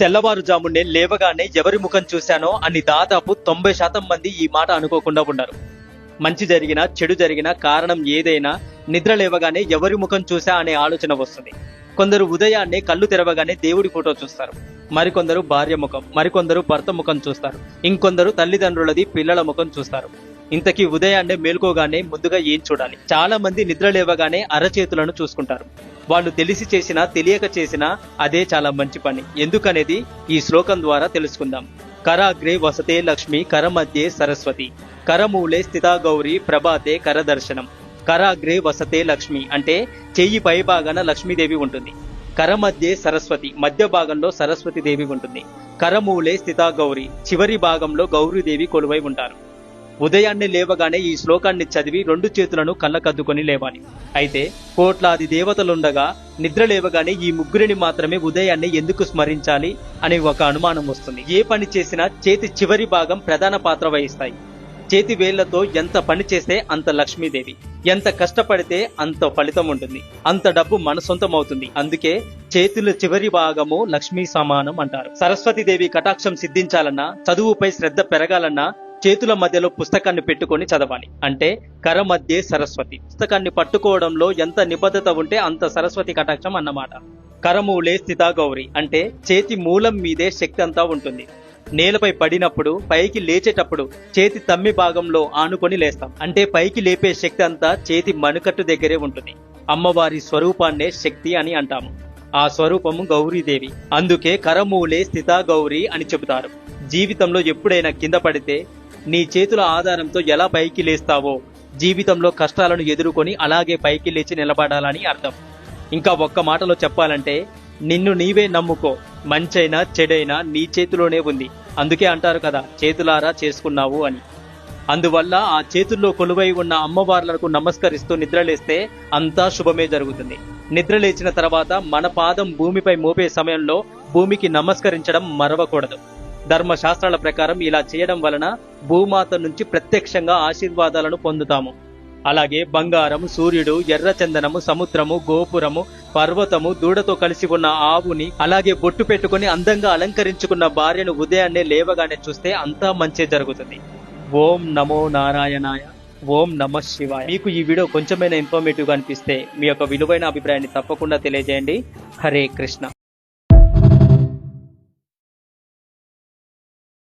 తెల్లవారుజామునే లేవగానే ఎవరి ముఖం చూశానో అని దాదాపు 90% మంది ఈ మాట అనుకోకుండా ఉన్నారు. మంచి జరిగినా చెడు జరిగినా కారణం ఏదైనా నిద్ర లేవగానే ఎవరి ముఖం చూసా అనే ఆలోచన వస్తుంది. కొందరు ఉదయాన్నే కళ్ళు తెరవగానే దేవుడి ఫోటో చూస్తారు, మరికొందరు భార్య ముఖం, మరికొందరు భర్త ముఖం చూస్తారు, ఇంకొందరు తల్లిదండ్రులది పిల్లల ముఖం చూస్తారు. ఇంతకీ ఉదయాన్నే మేల్కోగానే ముందుగా ఏం చూడాలి? చాలా మంది నిద్ర లేవగానే అరచేతులను చూసుకుంటారు. వాళ్ళు తెలిసి చేసినా తెలియక చేసినా అదే చాలా మంచి పని. ఎందుకనేది ఈ శ్లోకం ద్వారా తెలుసుకుందాం. కరాగ్రే వసతే లక్ష్మి కరమధ్యే సరస్వతి కరమూలే స్థితా గౌరీ ప్రభాతే కరదర్శనం. కరాగ్రే వసతే లక్ష్మి అంటే చెయ్యి పై భాగాన లక్ష్మీదేవి ఉంటుంది. కరమధ్యే సరస్వతి మధ్య భాగంలో సరస్వతి దేవి ఉంటుంది. కరమూలే స్థితా గౌరీ చివరి భాగంలో గౌరీదేవి కొలువై ఉంటారు. ఉదయాన్నే లేవగానే ఈ శ్లోకాన్ని చదివి 2 చేతులను కళ్ళకద్దుకొని లేవాలి. అయితే కోట్లాది దేవతలుండగా నిద్ర లేవగానే ఈ ముగ్గురిని మాత్రమే ఉదయాన్నే ఎందుకు స్మరించాలి అనే ఒక అనుమానం వస్తుంది. ఏ పని చేసినా చేతి చివరి భాగం ప్రధాన పాత్ర వహిస్తాయి. చేతి వేళ్లతో ఎంత పని చేస్తే అంత లక్ష్మీదేవి, ఎంత కష్టపడితే అంత ఫలితం ఉంటుంది, అంత డబ్బు మన సొంతం అవుతుంది. అందుకే చేతుల చివరి భాగము లక్ష్మీ సమానం అంటారు. సరస్వతీదేవి కటాక్షం సిద్ధించాలన్నా, చదువుపై శ్రద్ధ పెరగాలన్నా చేతుల మధ్యలో పుస్తకాన్ని పెట్టుకొని చదవాలి. అంటే కర మధ్యే సరస్వతి. పుస్తకాన్ని పట్టుకోవడంలో ఎంత నిబద్ధత ఉంటే అంత సరస్వతి కటాక్షం అన్నమాట. కరమూలే స్థితా గౌరి అంటే చేతి మూలం మీదే శక్తి అంతా ఉంటుంది. నేలపై పడినప్పుడు, పైకి లేచేటప్పుడు చేతి తమ్మి భాగంలో ఆనుకొని లేస్తాం. అంటే పైకి లేపే శక్తి అంతా చేతి మణికట్టు దగ్గరే ఉంటుంది. అమ్మవారి స్వరూపాన్నే శక్తి అని అంటాము. ఆ స్వరూపము గౌరీదేవి. అందుకే కరమూలే స్థితా గౌరీ అని చెబుతారు. జీవితంలో ఎప్పుడైనా కింద పడితే నీ చేతుల ఆధారంతో ఎలా పైకి లేస్తావో జీవితంలో కష్టాలను ఎదుర్కొని అలాగే పైకి లేచి నిలబడాలని అర్థం. ఇంకా ఒక్క మాటలో చెప్పాలంటే నిన్ను నీవే నమ్ముకో, మంచైనా చెడైనా నీ చేతిలోనే ఉంది. అందుకే అంటారు కదా, చేతులారా చేసుకున్నావు అని. అందువల్ల ఆ చేతుల్లో కొలువై ఉన్న అమ్మవార్లకు నమస్కరిస్తూ నిద్రలేస్తే అంతా శుభమే జరుగుతుంది. నిద్ర లేచిన తర్వాత మన పాదం భూమిపై మోపే సమయంలో భూమికి నమస్కరించడం మరవకూడదు. ధర్మశాస్త్రాల ప్రకారం ఇలా చేయడం వలన భూమాత నుంచి ప్రత్యక్షంగా ఆశీర్వాదాలను పొందుతాము. అలాగే బంగారం, సూర్యుడు, ఎర్రచందనము, సముద్రము, గోపురము, పర్వతము, దూడతో కలిసి ఉన్న ఆవుని, అలాగే బొట్టు పెట్టుకుని అందంగా అలంకరించుకున్న భార్యను ఉదయాన్నే లేవగానే చూస్తే అంతా మంచి జరుగుతుంది. ఓం నమో నారాయణాయ. ఓం నమః శివాయ. మీకు ఈ వీడియో కొంచెమైనా ఇన్ఫర్మేటివ్ గా అనిపిస్తే మీ యొక్క విలువైన అభిప్రాయాన్ని తప్పకుండా తెలియజేయండి. హరే కృష్ణ.